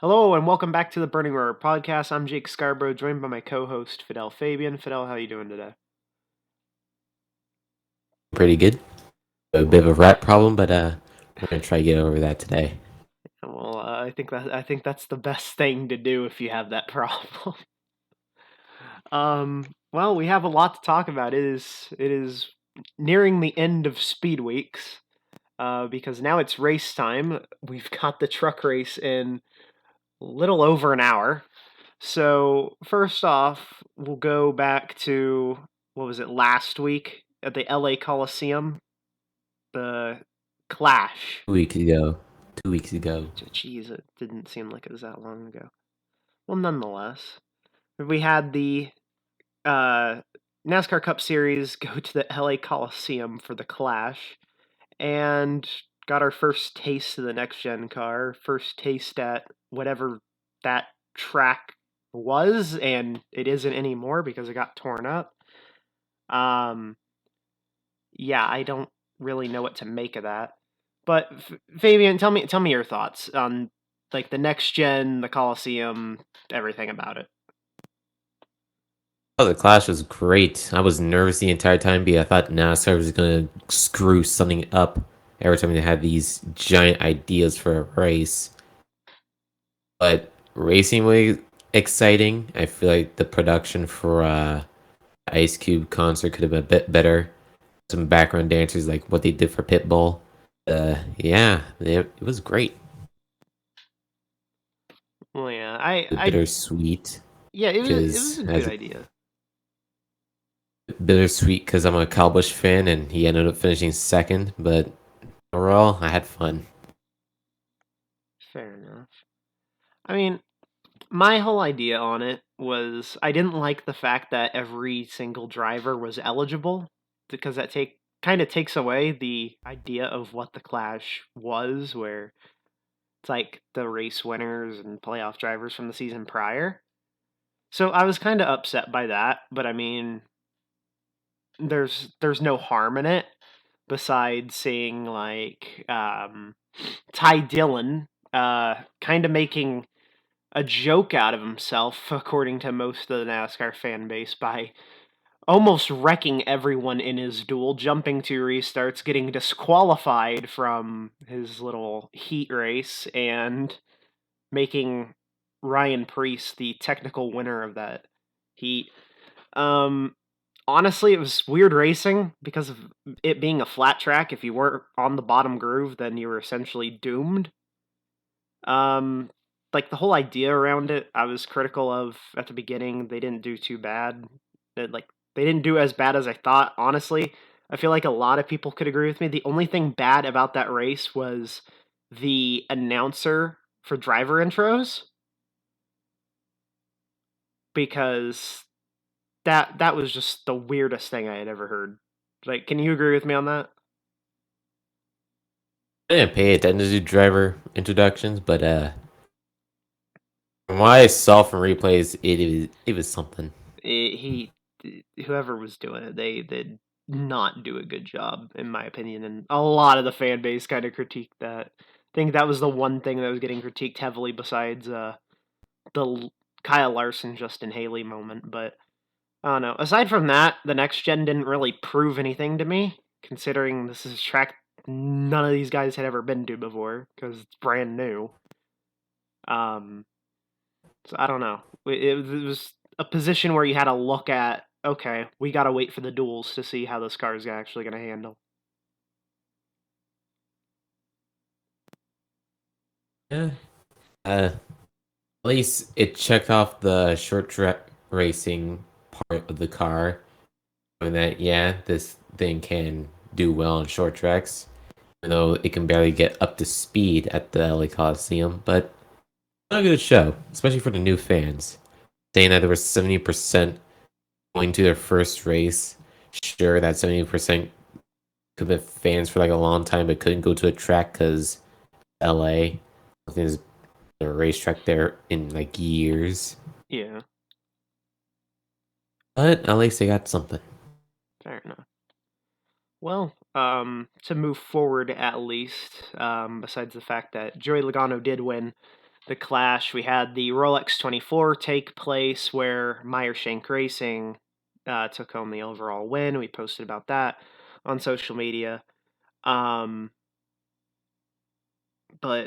Hello and welcome back to the Burning Roar podcast. I'm Jake Scarborough, joined by my co-host Fidel Fabian. Fidel, how you doing today? Pretty good. A bit of a rat problem, but we're gonna try to get over that today. Well, I think that's the best thing to do if you have that problem. well, we have a lot to talk about. It is nearing the end of Speedweeks, because now it's race time. We've got the truck race in a little over an hour. So first off, we'll go back to what was it last week at the LA Coliseum, the Clash. 2 weeks ago. 2 weeks ago. Jeez, it didn't seem like it was that long ago. Well, nonetheless, we had the uh, NASCAR Cup Series go to the LA Coliseum for the Clash, and got our first taste of the next gen car, first taste at whatever that track was, and it isn't anymore because it got torn up. Um, yeah, I don't really know what to make of that. But Fabian, tell me your thoughts on like the next gen, the Coliseum, everything about it. Oh, the Clash was great. I was nervous the entire time because I thought NASCAR was gonna screw something up every time they had these giant ideas for a race. But racing was exciting. I feel like the production for Ice Cube concert could have been a bit better. Some background dancers like what they did for Pitbull. Yeah, it was great. Well, yeah, I Bittersweet yeah, it was because a good as idea. bittersweet because I'm a Kyle Busch fan and he ended up finishing second. But overall, I had fun. Fair enough. I mean, my whole idea on it was I didn't like the fact that every single driver was eligible because that take kind of takes away the idea of what the Clash was, where it's like the race winners and playoff drivers from the season prior. So I was kind of upset by that, but I mean, there's no harm in it besides seeing like Ty Dillon kind of making a joke out of himself, according to most of the NASCAR fan base, by almost wrecking everyone in his duel, jumping to restarts, getting disqualified from his little heat race, and making Ryan Preece the technical winner of that heat. Um, Honestly, it was weird racing because of it being a flat track. If you weren't on the bottom groove, then you were essentially doomed. Um, like the whole idea around it, I was critical of at the beginning. They didn't do too bad. They didn't do as bad as I thought. Honestly, I feel like a lot of people could agree with me. The only thing bad about that race was the announcer for driver intros, because that was just the weirdest thing I had ever heard. Like, can you agree with me on that? I didn't pay attention to driver introductions, but from what I saw from replays, it was something. He, whoever was doing it, they did not do a good job, in my opinion, and a lot of the fan base kind of critiqued that. I think that was the one thing that was getting critiqued heavily, besides Kyle Larson, Justin Haley moment. But I don't know. Aside from that, the next gen didn't really prove anything to me, considering this is a track none of these guys had ever been to before because it's brand new. Um, So I don't know. It was a position where you had to look at, okay, we got to wait for the duels to see how this car is actually going to handle. Yeah. At least it checked off the short track racing part of the car, and that yeah, this thing can do well on short tracks, even though it can barely get up to speed at the LA Coliseum. But not a good show, especially for the new fans. Saying that there was 70% going to their first race. Sure, that 70% could have been fans for like a long time, but couldn't go to a track because LA. I think there's a racetrack there in like years. Yeah, But at least they got something. fair enough. Well, to move forward at least, besides the fact that Joey Logano did win, the clash. We had the Rolex 24 take place where Meyershank Racing took home the overall win. We posted about that on social media. But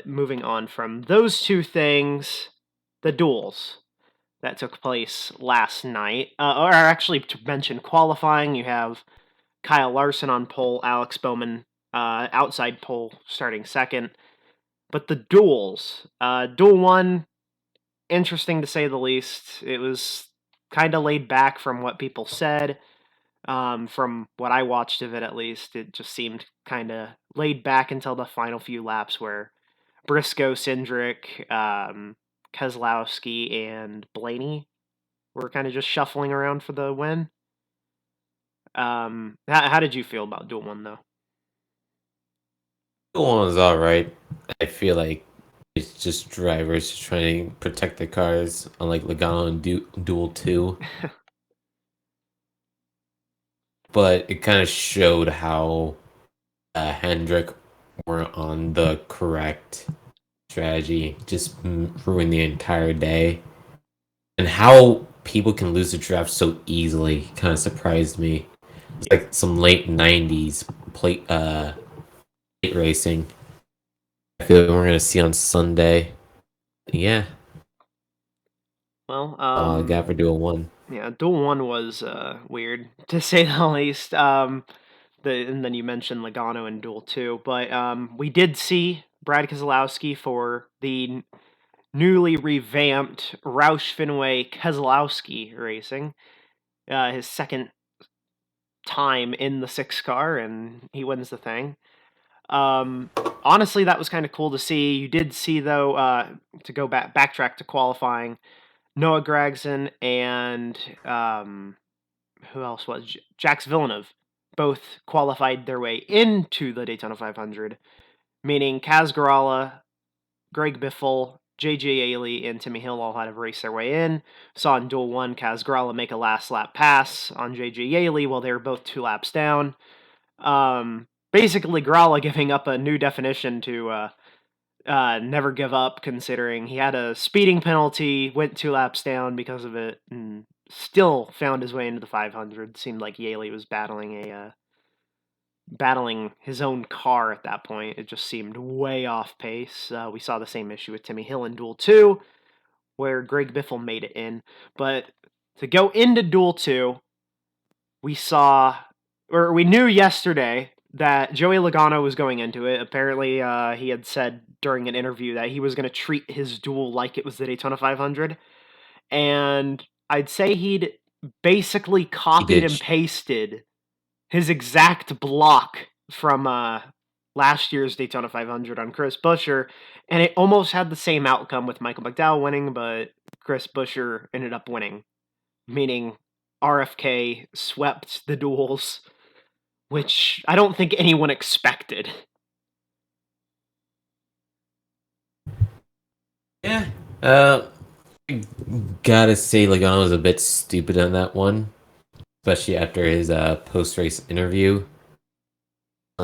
moving on from those two things, the duels that took place last night, or actually to mention qualifying, you have Kyle Larson on pole, Alex Bowman outside pole starting second. But the duels, duel one, interesting to say the least. It was kind of laid back from what people said. From what I watched of it, at least, it just seemed kind of laid back until the final few laps where Briscoe, Cindric, Keselowski, and Blaney were kind of just shuffling around for the win. How did you feel about Duel 1, though? The one's all right. I feel like it's just drivers trying to protect their cars, unlike Logano and Duel 2. But it kind of showed how Hendrick weren't on the correct strategy, just ruined the entire day. And how people can lose a draft so easily kind of surprised me. It's like some late 90s plate racing. I feel like we're going to see on Sunday. Yeah. Well, I got for Duel 1. yeah, Duel 1 was weird, to say the least. And then you mentioned Logano in Duel 2. But we did see Brad Keselowski for the newly revamped Roush Fenway Keselowski Racing. His second time in the 6 car, and he wins the thing. Honestly, that was kind of cool to see. You did see, though, to go backtrack to qualifying, Noah Gragson and who else was Jax Villeneuve both qualified their way into the Daytona 500, meaning Kaz Grala, Greg Biffle, JJ Ailey, and Timmy Hill all had to race their way in. Saw in Duel 1 Kaz Grala make a last lap pass on JJ Ailey while they were both 2 laps down. Basically, Grala giving up a new definition to never give up, considering he had a speeding penalty, went 2 laps down because of it, and still found his way into the 500. Seemed like Yaley was battling his own car at that point. It just seemed way off pace. We saw the same issue with Timmy Hill in Duel 2, where Greg Biffle made it in. But to go into Duel 2, we knew yesterday that Joey Logano was going into it. Apparently, he had said during an interview that he was going to treat his duel like it was the Daytona 500. And I'd say he'd basically copied and pasted his exact block from last year's Daytona 500 on Chris Buescher, and it almost had the same outcome with Michael McDowell winning, but Chris Buescher ended up winning, meaning RFK swept the duels, which I don't think anyone expected. Yeah. Gotta say, Logano was a bit stupid on that one, especially after his post-race interview.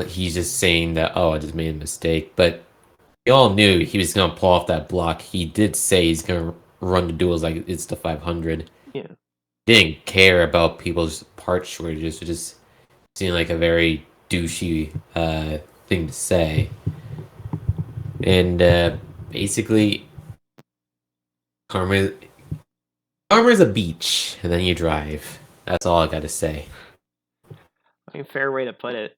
He's just saying that, oh, I just made a mistake, but we all knew he was gonna pull off that block. He did say he's gonna run the duels like it's the 500. Yeah. Didn't care about people's part shortages, which just seemed like a very douchey thing to say. And basically, karma's a beach, and then you drive. That's all I gotta say. I mean, fair way to put it.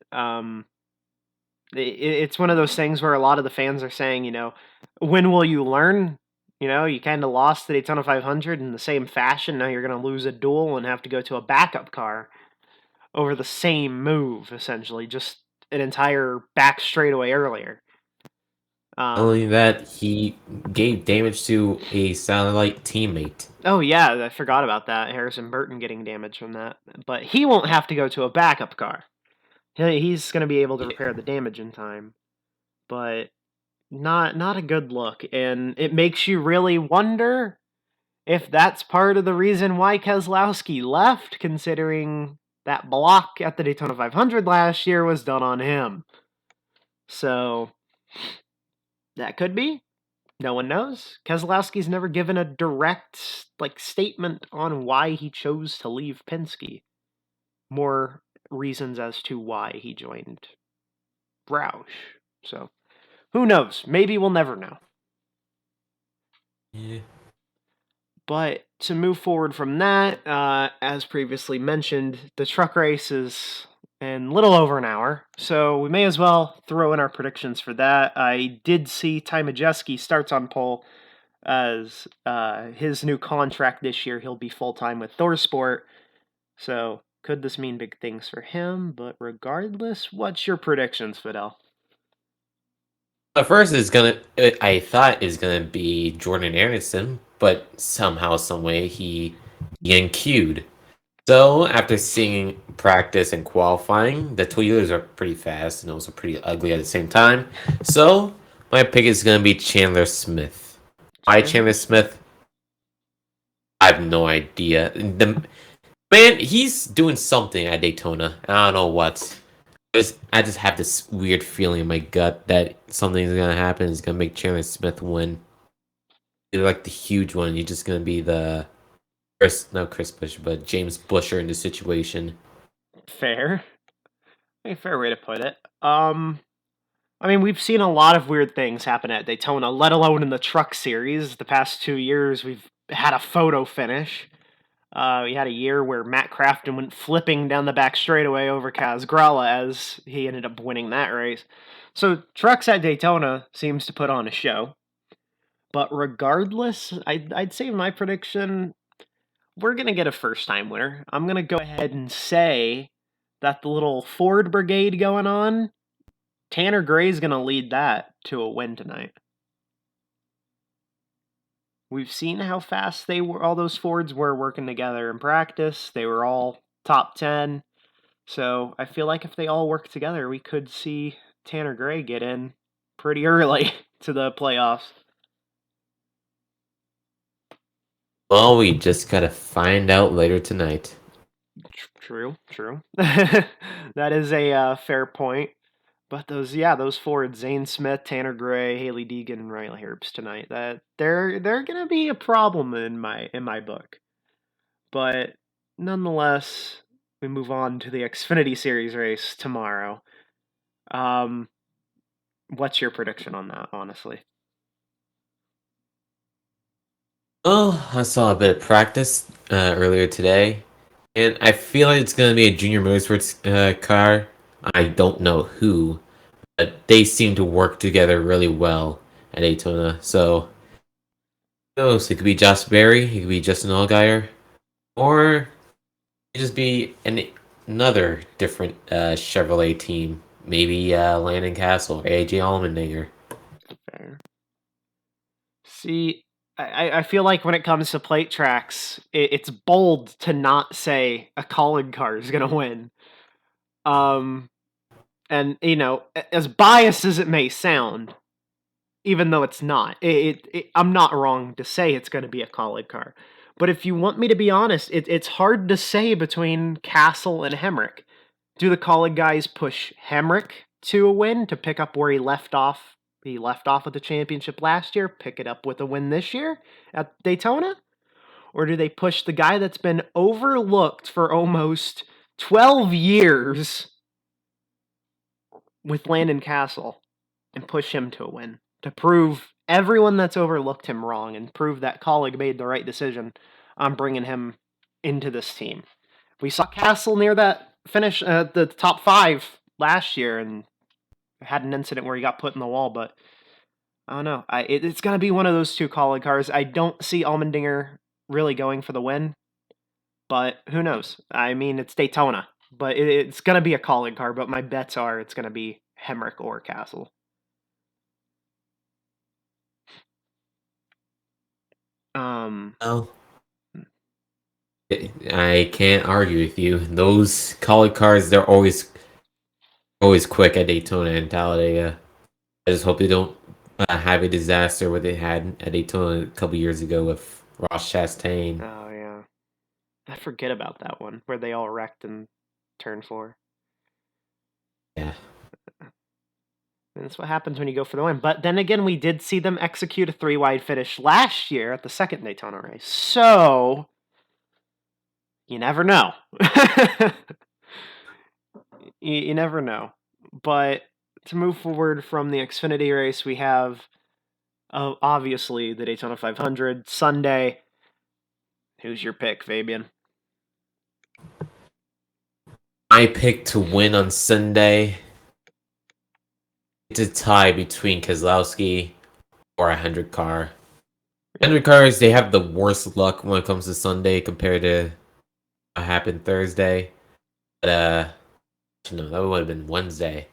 It's one of those things where a lot of the fans are saying, when will you learn? You kind of lost the Daytona 500 in the same fashion. Now you're going to lose a duel and have to go to a backup car over the same move, essentially, just an entire back straightaway earlier. Only that he gave damage to a satellite teammate. Oh, yeah, I forgot about that. Harrison Burton getting damage from that. But he won't have to go to a backup car. He's going to be able to repair the damage in time. But not a good look. And it makes you really wonder if that's part of the reason why Keselowski left, considering that block at the Daytona 500 last year was done on him. So, that could be. No one knows. Keselowski's never given a direct statement on why he chose to leave Penske. More reasons as to why he joined Roush. So who knows? Maybe we'll never know. Yeah. But to move forward from that, as previously mentioned, the truck race is in little over an hour, so we may as well throw in our predictions for that. I did see Ty Majeski starts on pole as his new contract this year. He'll be full-time with ThorSport, so could this mean big things for him? But regardless, what's your predictions, Fidel? The first I thought is gonna be Jordan Anderson, but somehow, some way, he getting queued. So after seeing practice and qualifying, the Toyotas are pretty fast and also pretty ugly at the same time. So my pick is gonna be Chandler Smith. Why Chandler Chandler Smith. Smith? I have no idea. The man, he's doing something at Daytona. I don't know what. I just have this weird feeling in my gut that something's gonna happen. It's gonna make Chandler Smith win. You're like the huge one. You're just gonna be the not Chris Bush, but James Busher in the situation. Fair. A fair way to put it. I mean, we've seen a lot of weird things happen at Daytona, let alone in the truck series. The past 2 years, we've had a photo finish. We had a year where Matt Crafton went flipping down the back straightaway over Kaz Gralla as he ended up winning that race. So, trucks at Daytona seems to put on a show. But regardless, I'd say my prediction, we're going to get a first-time winner. I'm going to go ahead and say that the little Ford Brigade going on, Tanner Gray's going to lead that to a win tonight. We've seen how fast all those Fords were working together in practice. They were all top 10. So I feel like if they all work together, we could see Tanner Gray get in pretty early to the playoffs. Well, we just gotta find out later tonight. True. That is a fair point. But those Fords, Zane Smith, Tanner Gray, Haley Deegan, and Riley Herbst tonight, that they're gonna be a problem in my book. But nonetheless, we move on to the Xfinity Series race tomorrow. Um, what's your prediction on that, honestly? Oh, I saw a bit of practice earlier today, and I feel like it's gonna be a junior motorsports car. I don't know who, but they seem to work together really well at Daytona. So, who knows? It could be Josh Berry, it could be Justin Allgaier, or it could just be another different Chevrolet team. Maybe Landon Castle or AJ Allmendinger. Fair. See, I feel like when it comes to plate tracks, it's bold to not say a Colin car is gonna win. Um, and as biased as it may sound, even though it's not, I'm not wrong to say it's gonna be a Colin car. But if you want me to be honest, it's hard to say between Castle and Hemrick. Do the Colin guys push Hemrick to a win to pick up where he left off? He left off with the championship last year, pick it up with a win this year at Daytona? Or do they push the guy that's been overlooked for almost 12 years with Landon Castle and push him to a win to prove everyone that's overlooked him wrong and prove that Colleague made the right decision on bringing him into this team? We saw Castle near that finish the top 5 last year and had an incident where he got put in the wall, but I don't know. It's going to be one of those two Colleague cars. I don't see Allmendinger really going for the win, but who knows? I mean, it's Daytona, but it's going to be a Colleague car, but my bets are it's going to be Hemrick or Castle. Oh. I can't argue with you. Those college cars, they're always quick at Daytona and Talladega. I just hope they don't have a disaster what they had at Daytona a couple years ago with Ross Chastain. Oh, yeah. I forget about that one where they all wrecked in turn 4. Yeah. And that's what happens when you go for the win. But then again, we did see them execute a 3-wide finish last year at the second Daytona race. So, you never know. you never know. But to move forward from the Xfinity race, we have obviously the Daytona 500 Sunday. Who's your pick, Fabian? My pick to win on Sunday. It's a tie between Keselowski or a 100 car. 100 cars, they have the worst luck when it comes to Sunday compared to what happened Thursday. But, no, that would have been Wednesday.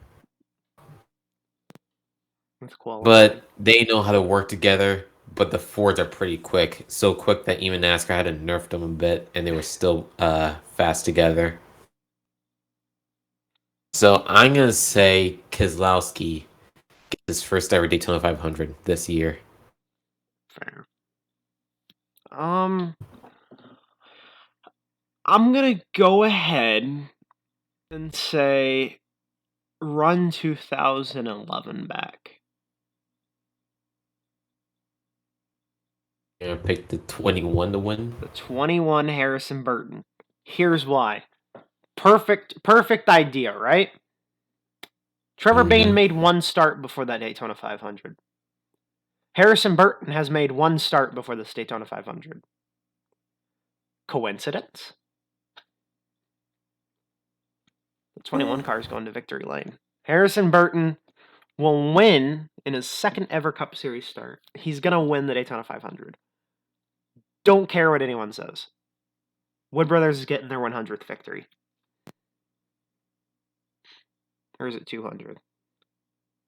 That's qualified. But they know how to work together, but the Fords are pretty quick. So quick that even NASCAR had to nerf them a bit, and they were still fast together. So I'm going to say Keselowski gets his first ever Daytona 500 this year. Fair. I'm going to go ahead and say run 2011 back. You're going to pick the 21 to win? The 21 Harrison Burton. Here's why. Perfect idea, right? Trevor Bayne made one start before that Daytona 500. Harrison Burton has made one start before this Daytona 500. Coincidence? The 21 car is going to victory lane. Harrison Burton will win in his second ever Cup Series start. He's going to win the Daytona 500. Don't care what anyone says. Wood Brothers is getting their 100th victory. Or is it 200?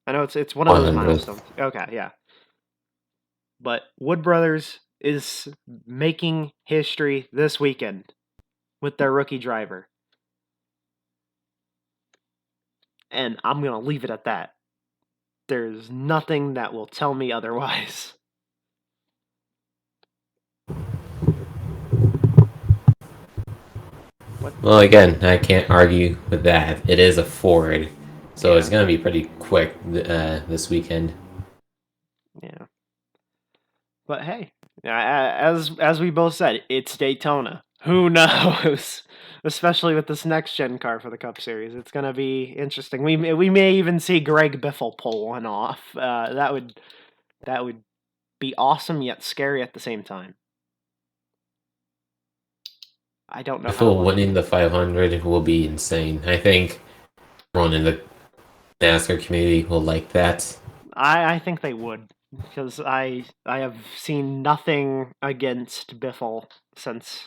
I know it's one of those milestones. Okay, yeah. But Wood Brothers is making history this weekend with their rookie driver. And I'm going to leave it at that. There's nothing that will tell me otherwise. Well, again, I can't argue with that. It is a Ford, so it's going to be pretty quick this weekend. Yeah. But hey, as we both said, it's Daytona. Who knows? Especially with this next gen car for the Cup Series, it's gonna be interesting. We may even see Greg Biffle pull one off. That would be awesome yet scary at the same time. I don't know. Biffle winning the 500 will be insane. I think everyone in the NASCAR community will like that. I think they would, because I have seen nothing against Biffle since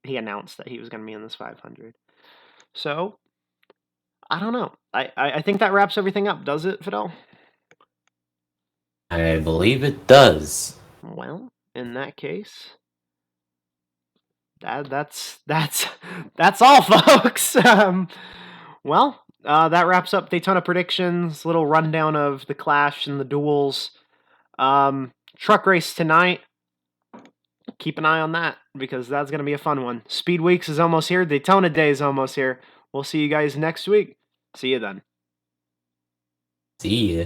he announced that he was going to be in this 500. So, I don't know. I think that wraps everything up, does it, Fidel? I believe it does. Well, in that case, that's all, folks. Well, that wraps up Daytona predictions. Little rundown of the clash and the duels. Truck race tonight. Keep an eye on that, because that's going to be a fun one. Speedweeks is almost here. Daytona Day is almost here. We'll see you guys next week. See you then. See ya.